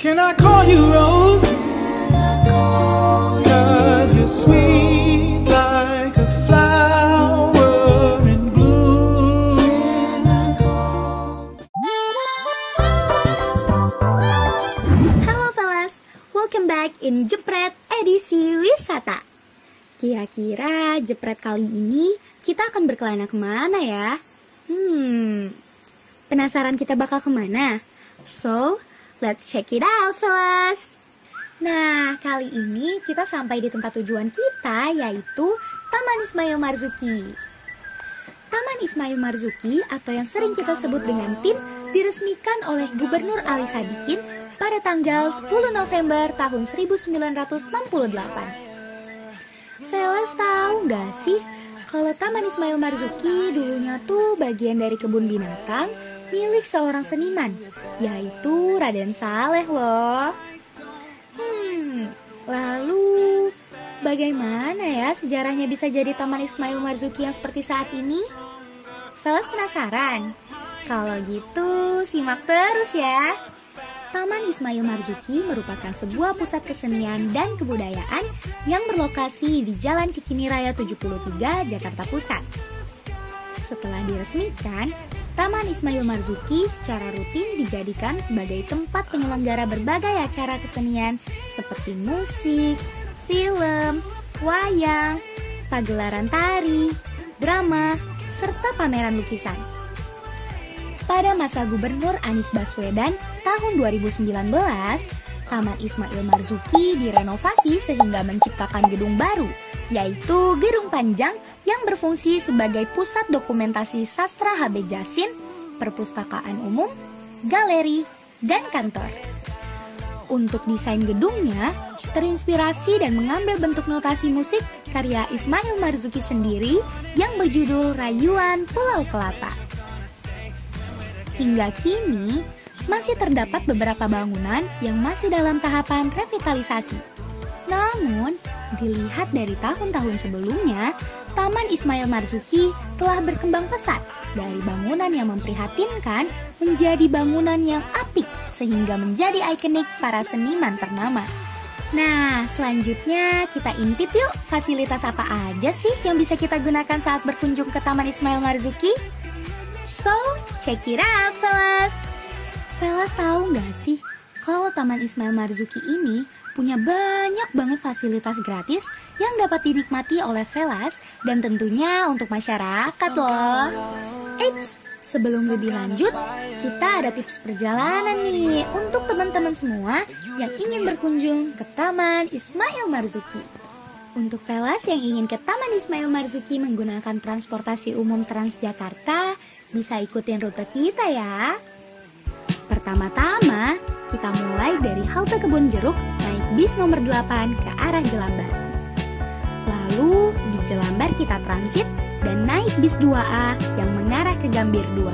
Can I call you Rose? 'Cause you're sweet like a flower in bloom. Halo fellas, welcome back in Jepret edisi wisata. Kira-kira Jepret kali ini kita akan berkelana kemana ya? Penasaran kita bakal kemana? So, let's check it out, fellas. Nah, kali ini kita sampai di tempat tujuan kita, yaitu Taman Ismail Marzuki. Taman Ismail Marzuki, atau yang sering kita sebut dengan TIM, diresmikan oleh Gubernur Ali Sadikin pada tanggal 10 November tahun 1968. Fellas tahu nggak sih, kalau Taman Ismail Marzuki dulunya tuh bagian dari kebun binatang milik seorang seniman, yaitu Raden Saleh loh. Lalu bagaimana ya sejarahnya bisa jadi Taman Ismail Marzuki yang seperti saat ini? Fellas penasaran? Kalau gitu simak terus ya. Taman Ismail Marzuki merupakan sebuah pusat kesenian dan kebudayaan yang berlokasi di Jalan Cikini Raya 73, Jakarta Pusat. Setelah diresmikan, Taman Ismail Marzuki secara rutin dijadikan sebagai tempat penyelenggara berbagai acara kesenian seperti musik, film, wayang, pagelaran tari, drama, serta pameran lukisan. Pada masa Gubernur Anies Baswedan tahun 2019, Taman Ismail Marzuki direnovasi sehingga menciptakan gedung baru, yaitu Gedung Panjang yang berfungsi sebagai pusat dokumentasi sastra HB Jasin, perpustakaan umum, galeri, dan kantor. Untuk desain gedungnya, terinspirasi dan mengambil bentuk notasi musik karya Ismail Marzuki sendiri yang berjudul Rayuan Pulau Kelapa. Hingga kini, masih terdapat beberapa bangunan yang masih dalam tahapan revitalisasi. Namun, dilihat dari tahun-tahun sebelumnya, Taman Ismail Marzuki telah berkembang pesat dari bangunan yang memprihatinkan menjadi bangunan yang apik sehingga menjadi ikonik para seniman ternama. Nah, selanjutnya kita intip yuk fasilitas apa aja sih yang bisa kita gunakan saat berkunjung ke Taman Ismail Marzuki? So, check it out, fellas! Fellas tahu nggak sih kalau Taman Ismail Marzuki ini punya banyak banget fasilitas gratis yang dapat dinikmati oleh fellas dan tentunya untuk masyarakat loh. Eits, sebelum lebih lanjut, kita ada tips perjalanan nih untuk teman-teman semua yang ingin berkunjung ke Taman Ismail Marzuki. Untuk fellas yang ingin ke Taman Ismail Marzuki menggunakan transportasi umum Transjakarta, bisa ikutin rute kita ya. Pertama-tama, kita mulai dari halte Kebun Jeruk naik bis nomor 8 ke arah Jelambar. Lalu di Jelambar kita transit dan naik bis 2A yang mengarah ke Gambir 2.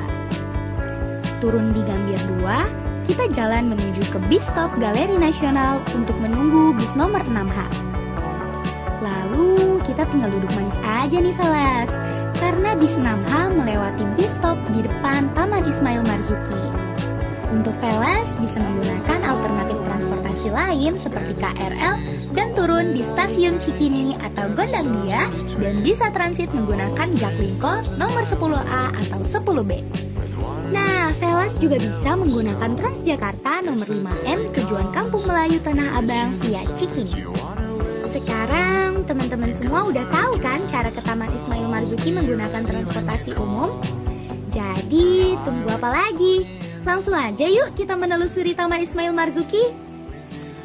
Turun di Gambir 2, kita jalan menuju ke bis stop Galeri Nasional untuk menunggu bis nomor 6H. Lalu kita tinggal duduk manis aja nih fellas, karena bis 6H melewati bis stop di depan Taman Ismail Marzuki. Untuk fellas bisa menggunakan alternatif transportasi lain seperti KRL dan turun di stasiun Cikini atau Gondangdia dan bisa transit menggunakan Jaklingko nomor 10A atau 10B. Nah, fellas juga bisa menggunakan Transjakarta nomor 5M tujuan Kampung Melayu Tanah Abang via Cikini. Sekarang teman-teman semua udah tahu kan cara ke Taman Ismail Marzuki menggunakan transportasi umum? Jadi tunggu apa lagi? Langsung aja yuk kita menelusuri Taman Ismail Marzuki.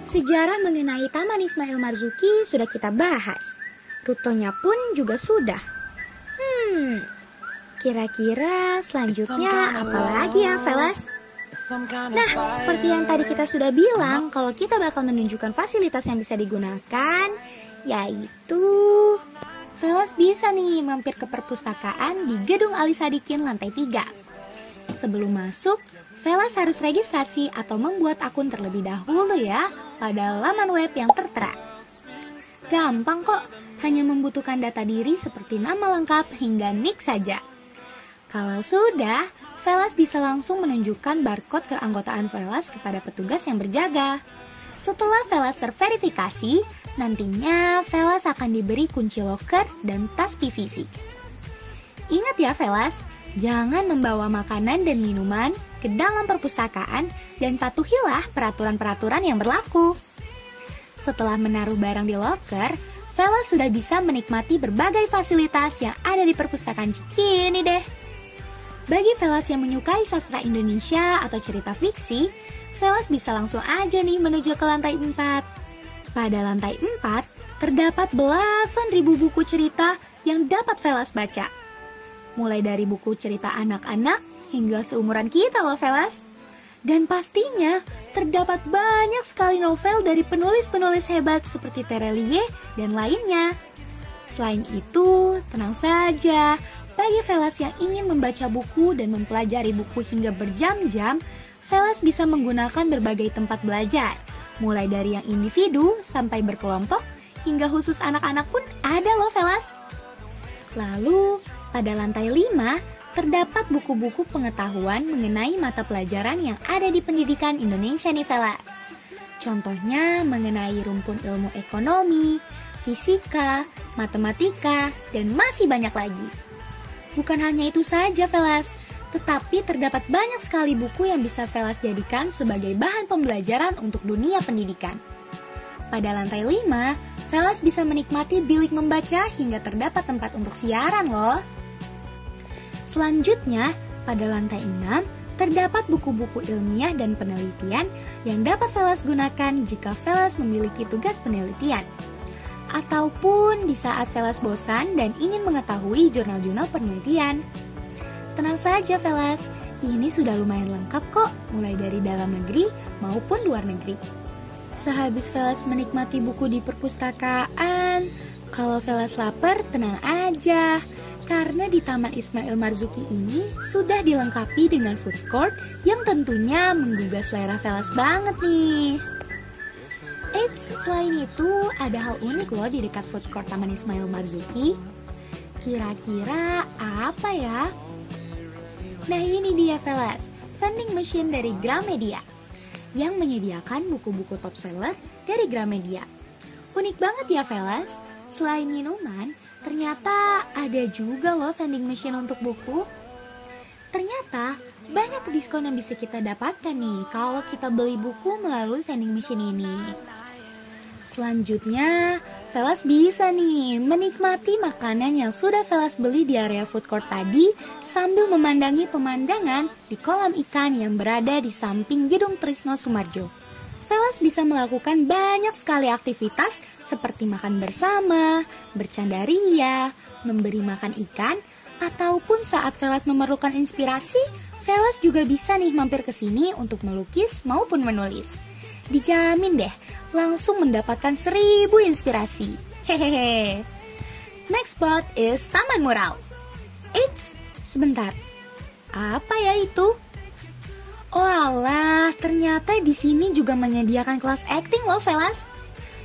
Sejarah mengenai Taman Ismail Marzuki sudah kita bahas. Rutenya pun juga sudah. Kira-kira selanjutnya apa lagi ya fellas? Nah, seperti yang tadi kita sudah bilang, kalau kita bakal menunjukkan fasilitas yang bisa digunakan, yaitu fellas bisa nih mampir ke perpustakaan di Gedung Ali Sadikin lantai 3. Sebelum masuk, fellas harus registrasi atau membuat akun terlebih dahulu ya pada laman web yang tertera. Gampang kok, hanya membutuhkan data diri seperti nama lengkap hingga nik saja. Kalau sudah, Velas bisa langsung menunjukkan barcode keanggotaan Velas kepada petugas yang berjaga. Setelah Velas terverifikasi, nantinya Velas akan diberi kunci loker dan tas PVC. Ingat ya Velas, jangan membawa makanan dan minuman ke dalam perpustakaan dan patuhilah peraturan-peraturan yang berlaku. Setelah menaruh barang di loker, Velas sudah bisa menikmati berbagai fasilitas yang ada di perpustakaan ini deh. Bagi Velas yang menyukai sastra Indonesia atau cerita fiksi, Velas bisa langsung aja nih menuju ke lantai 4. Pada lantai 4, terdapat belasan ribu buku cerita yang dapat Velas baca. Mulai dari buku cerita anak-anak hingga seumuran kita loh Velas. Dan pastinya terdapat banyak sekali novel dari penulis-penulis hebat seperti Terelie dan lainnya. Selain itu, tenang saja, bagi Velas yang ingin membaca buku dan mempelajari buku hingga berjam-jam, Velas bisa menggunakan berbagai tempat belajar, mulai dari yang individu sampai berkelompok, hingga khusus anak-anak pun ada loh Velas. Lalu, pada lantai 5, terdapat buku-buku pengetahuan mengenai mata pelajaran yang ada di pendidikan Indonesia nih Velas. Contohnya mengenai rumpun ilmu ekonomi, fisika, matematika, dan masih banyak lagi. Bukan hanya itu saja Velas, tetapi terdapat banyak sekali buku yang bisa Velas jadikan sebagai bahan pembelajaran untuk dunia pendidikan. Pada lantai 5, Velas bisa menikmati bilik membaca hingga terdapat tempat untuk siaran loh. Selanjutnya, pada lantai 6, terdapat buku-buku ilmiah dan penelitian yang dapat Velas gunakan jika Velas memiliki tugas penelitian. Ataupun di saat Velas bosan dan ingin mengetahui jurnal-jurnal penelitian. Tenang saja Velas, ini sudah lumayan lengkap kok, mulai dari dalam negeri maupun luar negeri. Sehabis Velas menikmati buku di perpustakaan, kalau Velas lapar tenang aja, karena di Taman Ismail Marzuki ini sudah dilengkapi dengan food court yang tentunya menggugah selera Velas banget nih. Eits, selain itu ada hal unik loh di dekat food court Taman Ismail Marzuki. Kira-kira apa ya? Nah ini dia Velas, vending machine dari Gramedia yang menyediakan buku-buku top seller dari Gramedia. Unik banget ya Velas, selain minuman, ternyata ada juga loh vending machine untuk buku. Ternyata banyak diskon yang bisa kita dapatkan nih kalau kita beli buku melalui vending machine ini. Selanjutnya, Velas bisa nih menikmati makanan yang sudah Velas beli di area food court tadi sambil memandangi pemandangan di kolam ikan yang berada di samping gedung Trisno Sumarjo. Velas bisa melakukan banyak sekali aktivitas seperti makan bersama, bercanda ria, memberi makan ikan, ataupun saat Velas memerlukan inspirasi, Velas juga bisa nih mampir ke sini untuk melukis maupun menulis. Dijamin deh, langsung mendapatkan 1000 inspirasi. Hehehe. Next spot is Taman Mural. Eits, sebentar. Apa ya itu? Oh alah, ternyata di sini juga menyediakan kelas acting loh Velas.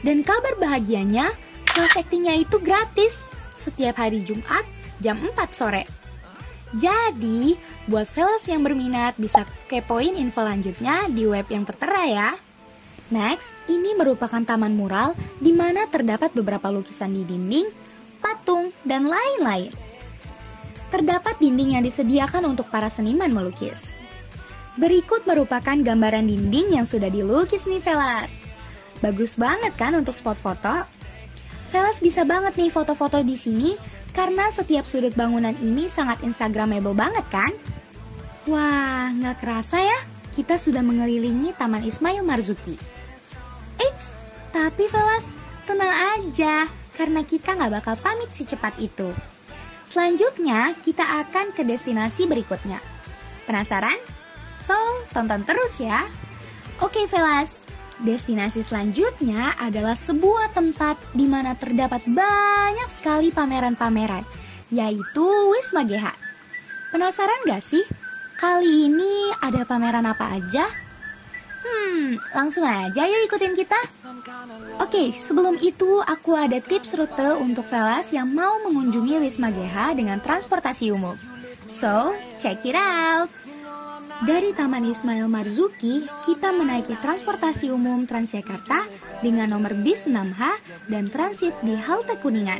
Dan kabar bahagianya, kelas actingnya itu gratis setiap hari Jumat jam 4 sore. Jadi, buat Velas yang berminat bisa kepoin info lanjutnya di web yang tertera ya. Next, ini merupakan taman mural di mana terdapat beberapa lukisan di dinding, patung, dan lain-lain. Terdapat dinding yang disediakan untuk para seniman melukis. Berikut merupakan gambaran dinding yang sudah dilukis nih Velas. Bagus banget kan untuk spot foto? Velas bisa banget nih foto-foto di sini karena setiap sudut bangunan ini sangat instagramable banget kan? Wah, nggak kerasa ya, kita sudah mengelilingi Taman Ismail Marzuki. Eits, tapi Velas, tenang aja, karena kita nggak bakal pamit secepat itu. Selanjutnya, kita akan ke destinasi berikutnya. Penasaran? So, tonton terus ya. Oke Velas, destinasi selanjutnya adalah sebuah tempat di mana terdapat banyak sekali pameran-pameran, yaitu Wisma GH. Penasaran gak sih? Kali ini ada pameran apa aja? Langsung aja yuk ikutin kita. Oke, sebelum itu aku ada tips rute untuk Velas yang mau mengunjungi Wisma GH dengan transportasi umum. So, check it out. Dari Taman Ismail Marzuki, kita menaiki transportasi umum Transjakarta dengan nomor bis 6H dan transit di halte Kuningan.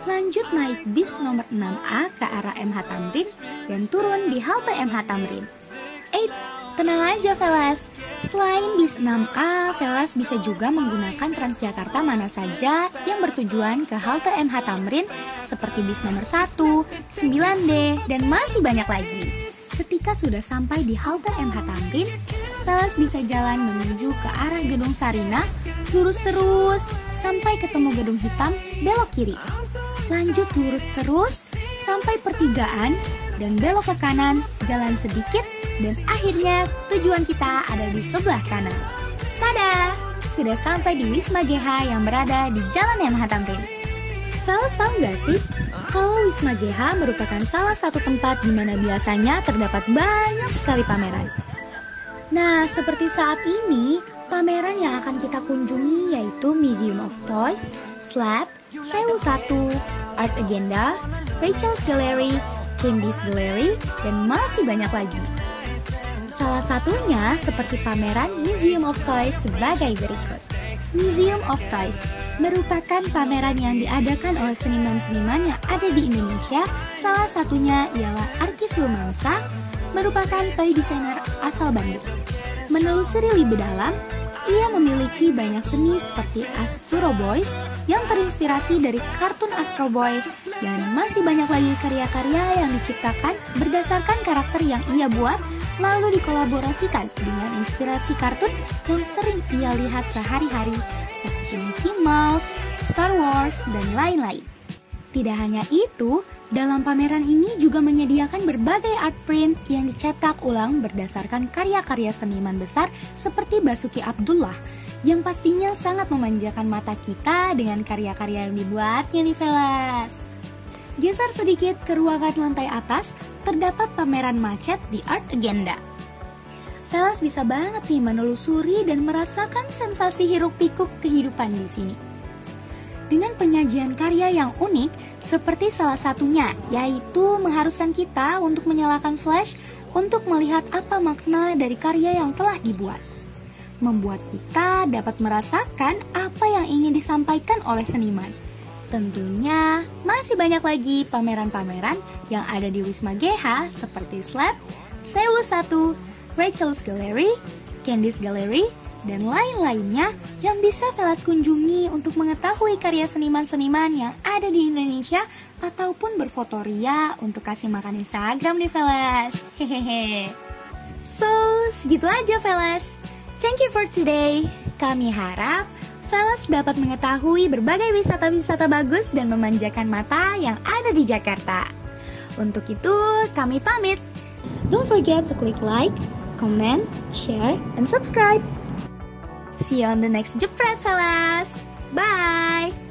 Lanjut naik bis nomor 6A ke arah MH Tamrin dan turun di halte MH Tamrin. Eits, tenang aja Velas. Selain bis 6A, Velas bisa juga menggunakan Transjakarta mana saja yang bertujuan ke halte MH Tamrin seperti bis nomor 1, 9D, dan masih banyak lagi. Ketika sudah sampai di halte MH Tamrin, Velas bisa jalan menuju ke arah Gedung Sarina, lurus terus sampai ketemu gedung hitam, belok kiri. Lanjut lurus terus sampai pertigaan dan belok ke kanan, jalan sedikit, dan akhirnya tujuan kita ada di sebelah kanan. Tada! Sudah sampai di Wisma GH yang berada di Jalan MH Tamrin. Velas tahu nggak sih, kalau Wisma GH merupakan salah satu tempat di mana biasanya terdapat banyak sekali pameran. Nah, seperti saat ini, pameran yang akan kita kunjungi yaitu Museum of Toys, Slab, Sewu 1, Art Agenda, Rachel's Gallery, Candy's Gallery, dan masih banyak lagi. Salah satunya seperti pameran Museum of Toys sebagai berikut. Museum of Toys merupakan pameran yang diadakan oleh seniman-seniman yang ada di Indonesia. Salah satunya ialah Arkif Lumansa, merupakan toy designer asal Bandung. Menelusuri lebih dalam, ia memiliki banyak seni seperti Astro Boys yang terinspirasi dari kartun Astro Boy, dan masih banyak lagi karya-karya yang diciptakan berdasarkan karakter yang ia buat lalu dikolaborasikan dengan inspirasi kartun yang sering ia lihat sehari-hari seperti Mickey Mouse, Star Wars, dan lain-lain. Tidak hanya itu, dalam pameran ini juga menyediakan berbagai art print yang dicetak ulang berdasarkan karya-karya seniman besar seperti Basuki Abdullah, yang pastinya sangat memanjakan mata kita dengan karya-karya yang dibuatnya nih Velas. Geser sedikit ke ruangan lantai atas, terdapat pameran macet di Art Agenda. Velas bisa banget nih menelusuri dan merasakan sensasi hiruk-pikuk kehidupan di sini. Dengan penyajian karya yang unik, seperti salah satunya, yaitu mengharuskan kita untuk menyalakan flash untuk melihat apa makna dari karya yang telah dibuat. Membuat kita dapat merasakan apa yang ingin disampaikan oleh seniman. Tentunya masih banyak lagi pameran-pameran yang ada di Wisma GH seperti Slab, Sewu 1, Rachel's Gallery, Candy's Gallery, dan lain-lainnya yang bisa Velas kunjungi untuk mengetahui karya seniman-seniman yang ada di Indonesia ataupun berfoto ria untuk kasih makan Instagram nih Velas. Hehehe. So, segitu aja Velas. Thank you for today. Kami harap Velas dapat mengetahui berbagai wisata-wisata bagus dan memanjakan mata yang ada di Jakarta. Untuk itu, kami pamit. Don't forget to click like, comment, share, and subscribe. See you on the next Jepret, Velas. Bye!